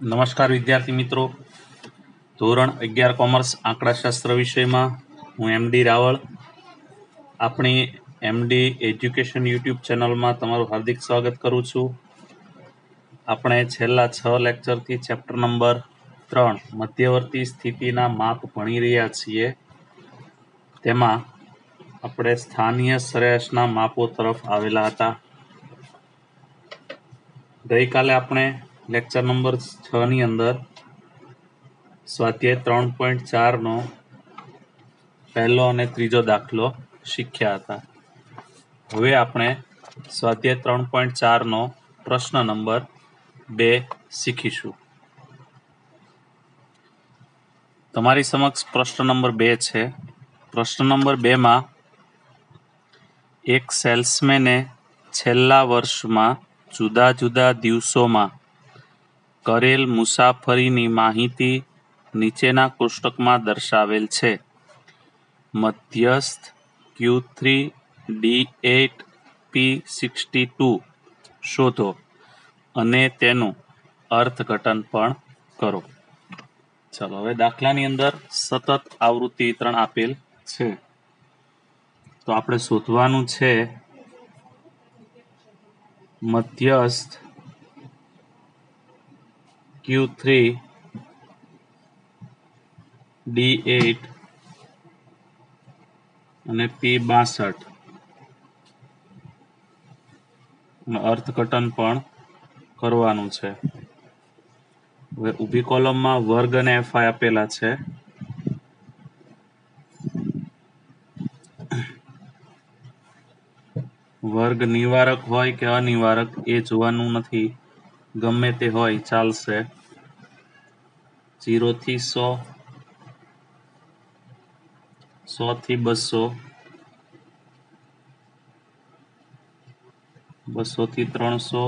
નમસ્કાર વિદ્યાર્થી મિત્રો, ધોરણ 11 કોમર્સ આંકડાશાસ્ત્ર વિષયમાં હું એમડી રાવળ આપણી એમડી એજ્યુકેશન યુટ્યુબ ચેનલમાં તમારું હાર્દિક સ્વાગત કરું છું. આપણે છેલ્લા 6 લેક્ચરથી ચેપ્ટર નંબર 3 મધ્યવર્તી સ્થિતિના માપ ભણી રહ્યા છીએ. તેમાં આપણે સ્થાનીય સરેરાશના માપો તરફ આવેલા હતા. ગઈકાલે આપણે લેક્ચર નંબર 6 ની અંદર સ્વાધ્યાય 3.4 નો પહેલો અને ત્રીજો દાખલો શીખ્યા હતા. હવે આપણે સ્વાધ્યાય 3.4 નો પ્રશ્ન નંબર 2 શીખીશું. તમારી સમક્ષ પ્રશ્ન નંબર 2 છે. પ્રશ્ન નંબર 2 માં એક સેલ્સમેને છેલ્લા વર્ષમાં જુદા જુદા દિવસોમાં કરેલ મુસાફરીની માહિતી નીચેના કોષ્ટકમાં દર્શાવેલ છે. મધ્યસ્થ Q3 D8 P62 શોધો અને તેનું અર્થઘટન પણ કરો. ચાલો, હવે દાખલાની અંદર સતત આવૃત્તિ વિતરણ આપેલ છે, તો આપણે શોધવાનું છે મધ્યસ્થ Q3 D8 અને P62 અર્થઘટન પણ કરવાનું છે. હવે ઊભી કોલમમાં વર્ગ અને FI આપેલા છે. વર્ગ નિવારક હોય કે અનિવારક એ જોવાનું નથી, ગમે તે હોય ચાલશે. 0 થી 100, 100 થી 200, 200 થી 300,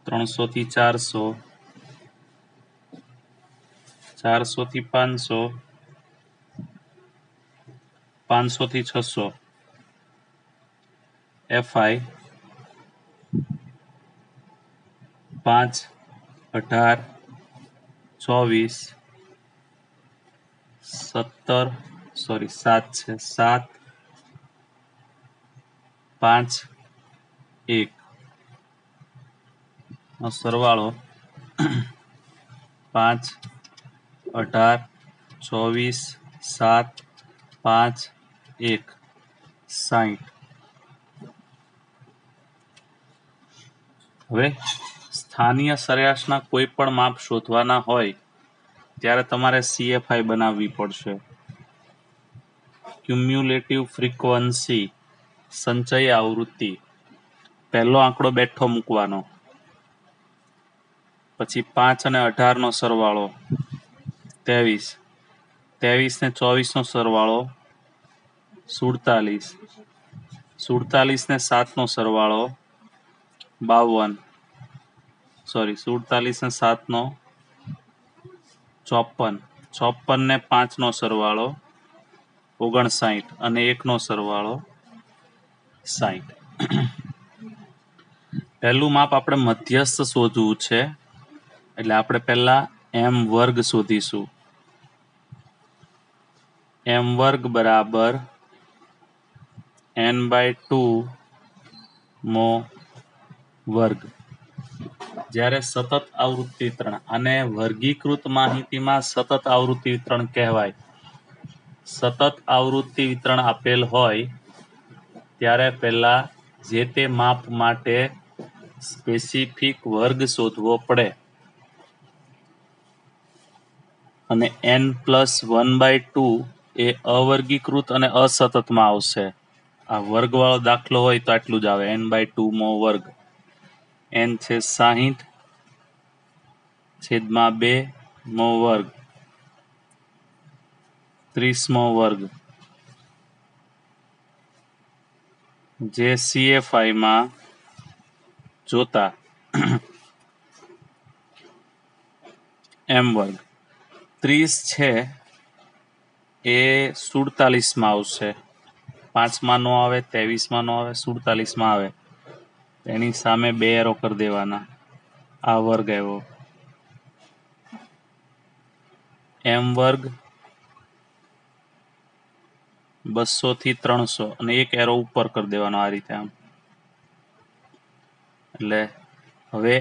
300 થી 400, 400 થી 500, 500 થી 600. FI 5, 18, 24, 17, 7 છે, 7, 5, 1 નો સરવાળો 5, 18, 24, 7, 5, 1, 60. હવે સ્થાનીય સરેરાશના કોઈ પણ માપ શોધવાના હોય ત્યારે તમારે CFI બનાવવી પડશે. ક્યુમ્યુલેટિવ ફ્રીક્વન્સી, સંચય આવૃત્તિ. પહેલો આંકડો બેઠો મૂકવાનો, પછી 5 અને 18 નો સરવાળો 23, 23 ને 24 નો સરવાળો 47, 47 ને 7 નો સરવાળો 52, 47 ને 7 નો 54, 54 ને 5 નો સરવાળો 59 અને 1 નો સરવાળો 60. પહેલું માપ આપણે મધ્યસ્થ શોધવું છે, એટલે આપણે પહેલા m વર્ગ શોધીશું. m વર્ગ બરાબર n/2 મો વર્ગ. જ્યારે સતત આવૃત્તિ વિતરણ, અને વર્ગીકૃત માહિતીમાં સતત આવૃત્તિ વિતરણ કહેવાય. સતત આવૃત્તિ વિતરણ આપેલ હોય ત્યારે પહેલા જે તે માપ માટે સ્પેસિફિક વર્ગ શોધવો પડે, અને n+1/2 એ અવર્ગીકૃત અને અસતતમાં આવશે. આ વર્ગવાળો દાખલો હોય તો આટલું જ આવે, n/2 મો વર્ગ. n છે 60/2 મો વર્ગ, 30 મો વર્ગ. જે CFI માં જોતા m વર્ગ 30 છે એ 47 માં આવશે. 5 માં નો આવે, 23 માં નો આવે, 47 માં આવે. એની સામે 2 એરો કરી દેવાના. આ વર્ગ આવ્યો, m વર્ગ 200 થી 300 અને એક એરો ઉપર કરી દેવાનો આ રીતે આમ. એટલે હવે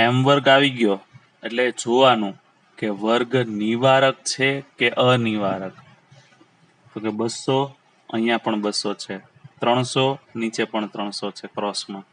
m વર્ગ આવી ગયો એટલે જોવાનું કે વર્ગ નિવારક છે કે અનિવારક. તો કે 200 અહીંયા પણ 200 છે, 300 નીચે પણ 300 છે ક્રોસમાં.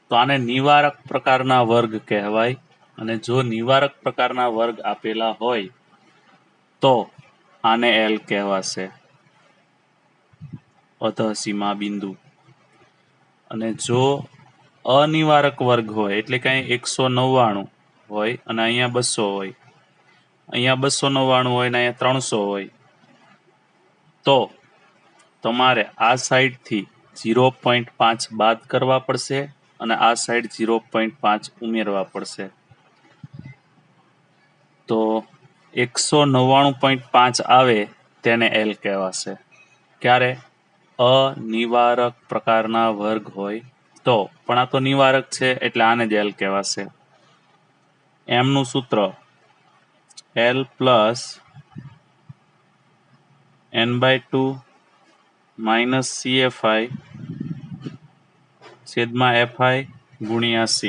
તો આને નિવારક પ્રકારના વર્ગ કહેવાય. અને જો નિવારક પ્રકારના વર્ગ આપેલા હોય તો આને L કહેવાશે, અધસીમા બિંદુ. અને જો અનિવારક વર્ગ હોય એટલે કે અહીં 199 હોય અને અહીંયા 200 હોય, અહીંયા 299 હોય ને અહીંયા 300 હોય, તો તમારે આ સાઈડથી 0.5 બાદ કરવા પડશે અને આ સાઈડ 0.5 ઉમેરવા પડશે. તો 199.5 આવે તેને L કહેવાશે. ક્યારે? અનિવારક પ્રકારના વર્ગ હોય તો. પણ આ તો નિવારક છે એટલે આને જ L કહેવાશે. m નું સૂત્ર L plus n/2 minus CFI છેદમાં FI ગુણ્યા C.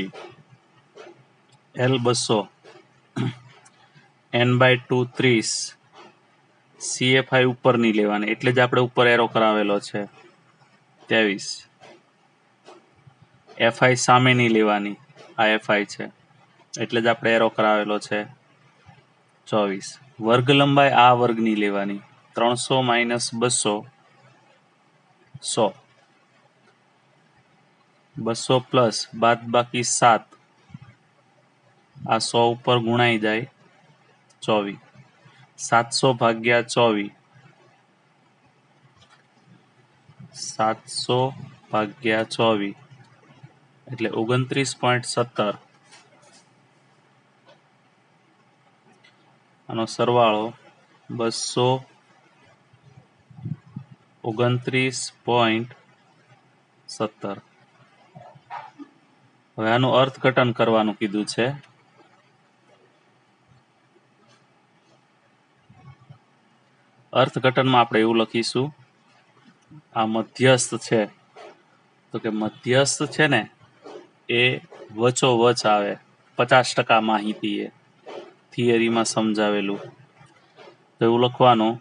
L 200, n/2 30, CFI ઉપરની લેવાની એટલે જ આપણે ઉપર એરો કરાવેલો છે 23, FI સામેની લેવાની, આ FI છે એટલે જ આપણે એરો કરાવેલો છે 24. વર્ગ લંબાઈ આ વર્ગની લેવાની 300 માઇનસ 200 100, 200 પ્લસ બાદ બાકી 7, આ 100 ઉપર ગુણાઈ જાય 24, 700 ભાગ્યા 24, 700 ભાગ્યા 24 એટલે 29.17. આનો સરવાળો 229.17. હવે આનું અર્થઘટન કરવાનું કીધું છે. અર્થઘટનમાં આપણે એવું લખીશું, આ મધ્યસ્થ છે તો કે મધ્યસ્થ છે ને એ વચોવચ આવે, 50% માહિતી એ થિયરીમાં સમજાવેલું. તો એવું લખવાનું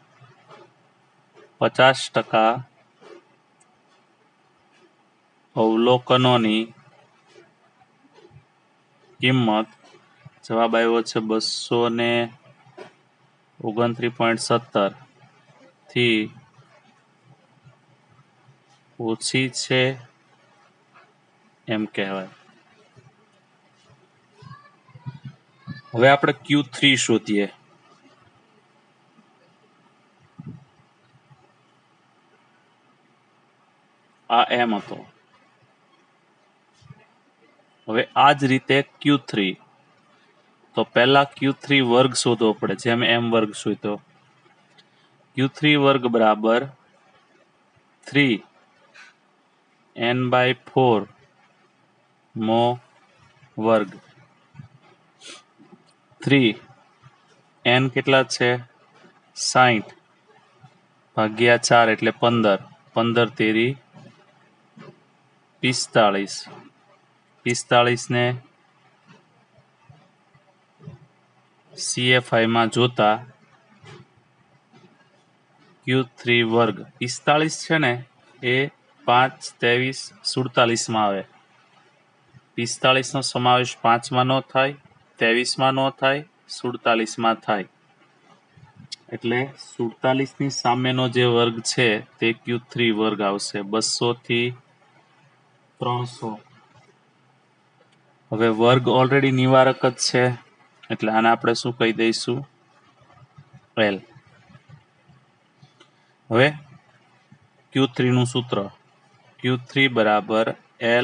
50% અવલોકનોની કિંમત, જવાબ આવ્યો છે 229.17 થી ઓછી છે એમ કહેવાય. હવે આપણે Q3 શોધીએ. આ m હતો. હવે આ જ રીતે Q3, તો પહેલા Q3 વર્ગ શોધવો પડે જેમ m વર્ગ શોધ્યો. Q3 વર્ગ બરાબર 3 n/4 મો વર્ગ. 3 n કેટલા છે? 60 ભાગ્યા 4 એટલે 15, 15 તેરી 45, 45 ને CFI માં જોતા Q3 વર્ગ 45 છે ને એ 5, 23, 47 માં આવે. 45 નો સમાવેશ 5 માં નો થાય, 23 માં નો થાય, 47 માં થાય. એટલે 47 ની સામેનો જે વર્ગ છે તે Q3 વર્ગ આવશે, 200 થી 300. હવે વર્ગ ઓલરેડી નિવારક જ છે એટલે આને આપણે શું કહી દઈશું? L. હવે Q3 નું સૂત્ર Q3 બરાબર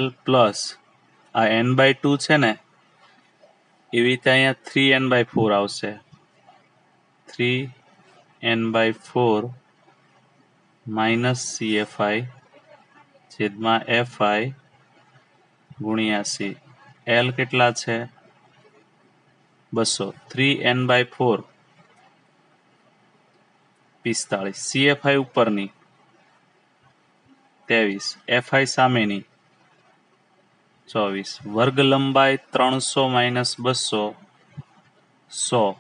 L પ્લસ આ n/2 છે ને એવી રીતે અહીંયા 3n/4 આવશે, 3n/4 માઇનસ CFI છેદમાં FI ગુણ્યા C. એલ કેટલા છે 200, 3n/4 45, CFI ઉપરની 23, FI સામેની 24, વર્ગ લંબાઈ 300 - 200 100,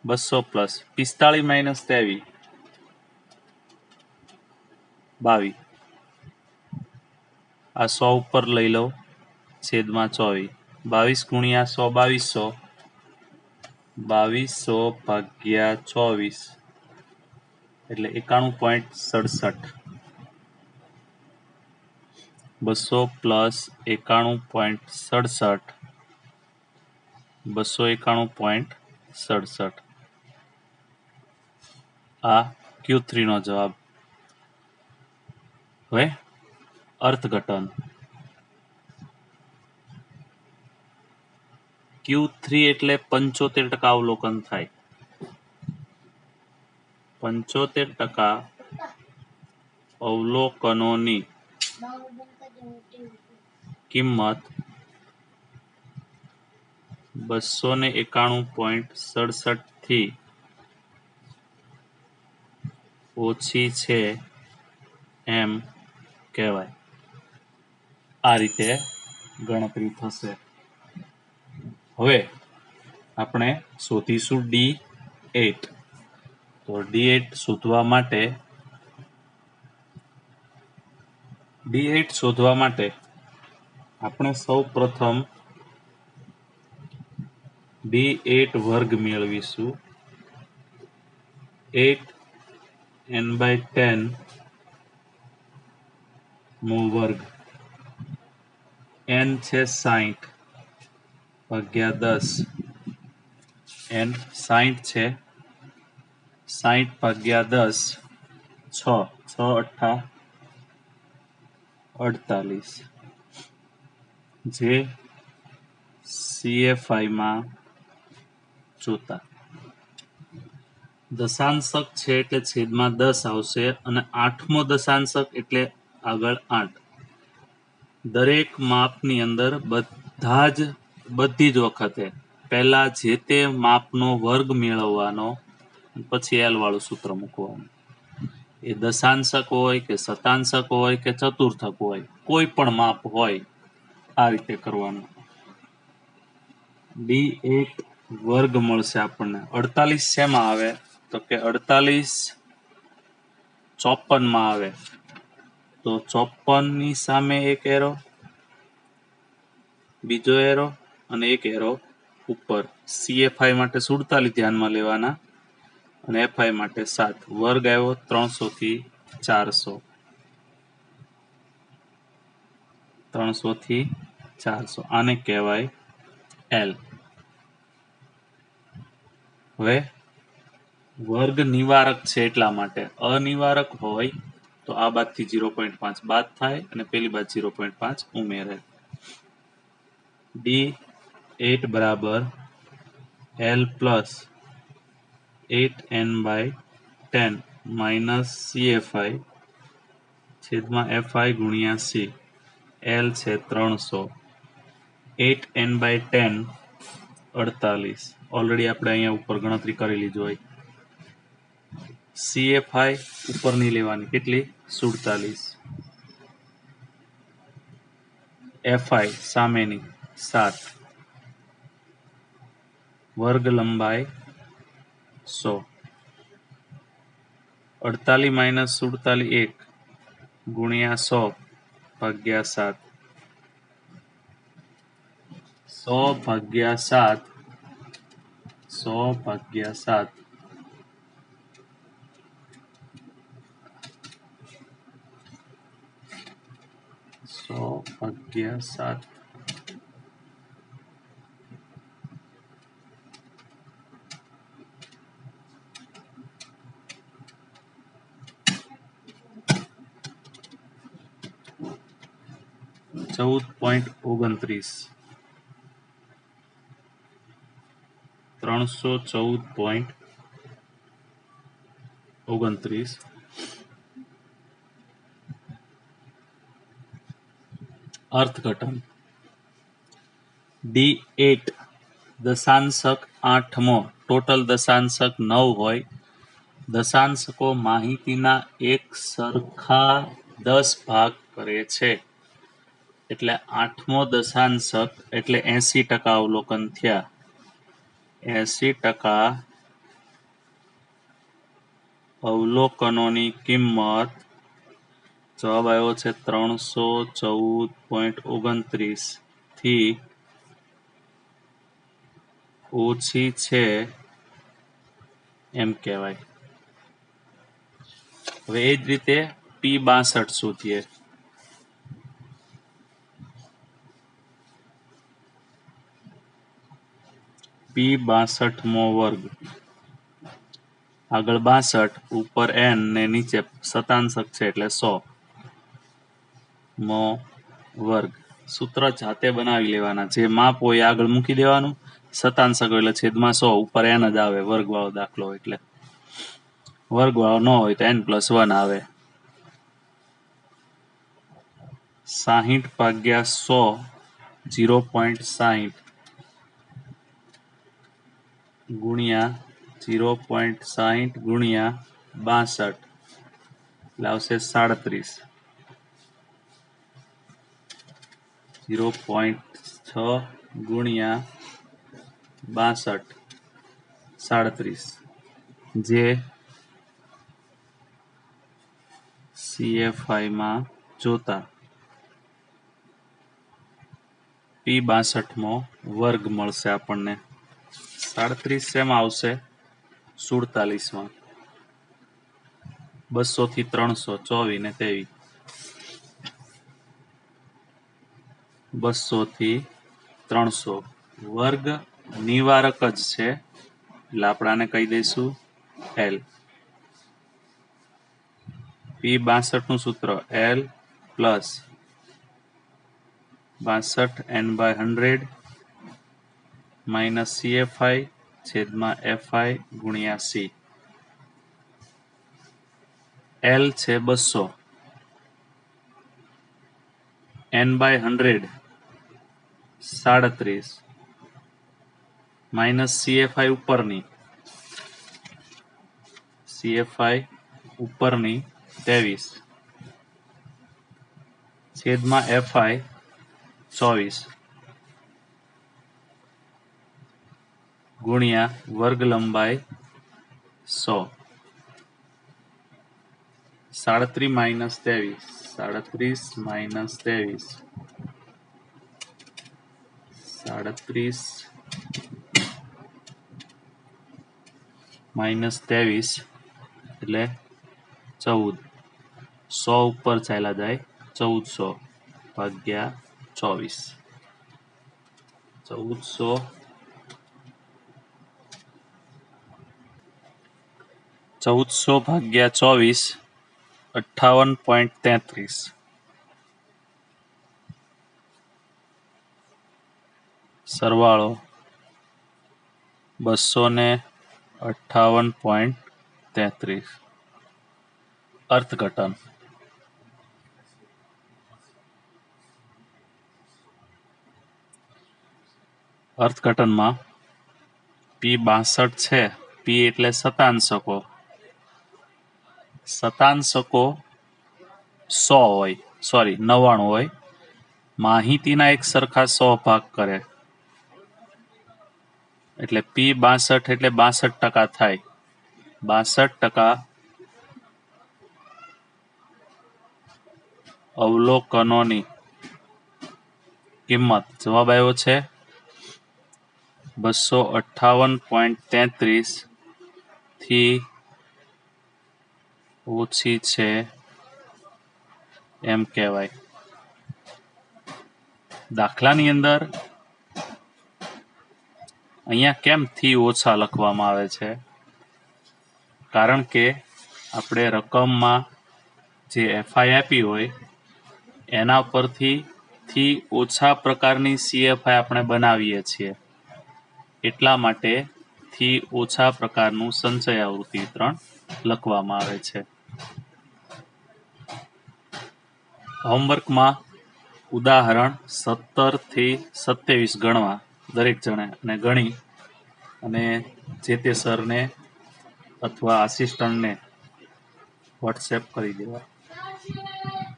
200 પ્લસ 45 - 23 22, આ 100 ઉપર લઈ લો છેદમાં 24, 22 ગુણ્યા 100 2200 ભાગ્યા 24 એટલે 91.67, 200 પ્લસ 91.67, 291.67 આ Q3 નો જવાબ. હવે અર્થઘટન. Q3 એટલે 75% અવલોકન થાય. 75% અવલોકનોની કિંમત 291.67 થી ઓછી છે એમ કહેવાય. આ રીતે ગણતરી થશે. હવે આપણે શોધીશું D8. તો D8 શોધવા માટે આપણે સૌ પ્રથમ D8 વર્ગ મેળવીશું. 8n/10 નો વર્ગ. n છે 60 ભાગ્યા 10. n 60 છે, 60 ભાગ્યા 10 6, 6 અઠ્ઠા 48, જે CFI માં જોતા. દશાંશક છે એટલે છેદમાં 10 આવશે અને 8મો દશાંશક એટલે આગળ 8. દરેક માપની અંદર બધી જ વખતે પહેલા જે તે માપનો વર્ગ મેળવવાનો, પછી એલ વાળું સૂત્ર મૂકવાનું. એ દશાંશક હોય કે શતાંશક હોય કે ચતુર્થક હોય, કોઈ પણ માપ હોય, આ રીતે કરવાનું. D8 વર્ગ મળશે આપણને. 48 શેમાં આવે? તો કે 48 54 માં આવે. તો 54 ની સામે એક એરો, બીજો એરો અને એક એરો ઉપર. CFI માટે 47 ધ્યાનમાં લેવાના અને FI માટે 7. વર્ગ આવ્યો 300 થી 400. 300 થી 400 આને કહેવાય L. હવે વર્ગ નિવારક છે એટલા માટે. અનિવારક હોય તો આ બાદથી 0.5 બાદ થાય અને પેલી બાદ 0.5 ઉમેરે. D8 બરાબર L plus 8n/10 minus CFI છેદમાં FI ગુણ્યા C. L છે 300, 8n/10 48. ઓલરેડી આપણે અહીંયા ઉપર ગણતરી કરેલી જ હોય. CFI ઉપરની લેવાની, કેટલી? 47. FI સામેની 7. વર્ગ લંબાઈ 100. 48 માઇનસ 47 1 ગુણ્યા 100 ભાગ્યા 7. 100 ભાગ્યા 7 100 ભાગ્યા 7 100 ભાગ્યા 7 14.29 314.29. અર્થઘટન. D8 દશાંશક 8મો ટોટલ દશાંશક 9 હોય. દશાંશકો માહિતીના એક સરખા 10 ભાગ કરે છે. એટલે 8મો દશાંશક એટલે 80% અવલોકન થયા. 80% અવલોકનોની કિંમત જવાબ આવ્યો છે 314.29 થી ઓછી છે એમ કહેવાય. હવે એ જ રીતે P62 શોધીએ. P62મો વર્ગ. આગળ 62 ઉપર n ને નીચે શતાંશક છે એટલે 100 મો વર્ગ. સૂત્ર જાતે બનાવી લેવાના. જે માપ હોય આગળ મૂકી દેવાનું. શતાંશક એટલે છેદમાં 100 ઉપર n જ આવે. વર્ગવાળો દાખલો એટલે વર્ગવાળો ન હોય તો n+1 આવે. 60/100 0.60 ગુણ્યા 0.60 ગુણ્યા 62 એટલે આવશે 37. 0.6 ગુણ્યા 62 37 જે CFI માં જોતા P62મો વર્ગ મળશે આપણને. 37 શેમાં આવશે? 47માં. 200 થી 300 24 ને 23. 200 થી 300 વર્ગ નિવારક જ છે એટલે આપણે આને કહી દઈશું L. P62 નું સૂત્ર L plus 62 n/100 minus CFI છેદમાં FI ગુણ્યા C. L છે 200 n/100 37 માઇનસ CFI ઉપરની 23 છેદમાં FI 24 ગુણ્યા વર્ગ લંબાઈ 100. 37 માઇનસ 23 એટલે 14. 100 ઉપર ચાલ્યા જાય 1400/24. 1400/24 58.33. સરવાળો 258.33. અર્થઘટન. અર્થઘટનમાં P62 છે. P એટલે શતાંશકો. શતાંશકો 100 હોય 99 હોય. માહિતીના એક સરખા 100 ભાગ કરે એટલે P62 એટલે 62% થાય. 62% અવલોકનોની કિંમત જવાબ આવ્યો છે 258.33 થી ઓછી છે એમ કહેવાય. દાખલાની અંદર અહીંયા કેમ થી ઓછા લખવામાં આવે છે? કારણ કે આપણે રકમમાં જે FI આપી હોય એના પરથી ઓછા પ્રકારની CFI આપણે બનાવીએ છીએ. એટલા માટે થી ઓછા પ્રકારનું સંચય આવૃત્તિ વિતરણ લખવામાં આવે છે. હોમવર્કમાં ઉદાહરણ 17 થી 27 ગણવા દરેક જણે અને ગણી અને જે તે સરને અથવા આસિસ્ટન્ટને व्हाट्सएप કરી દેવા।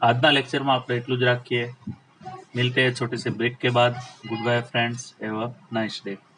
આજના લેક્ચરમાં આપણે એટલું જ રાખીએ। मिलते हैं छोटे से ब्रेक के बाद। Good bye friends, have a nice day.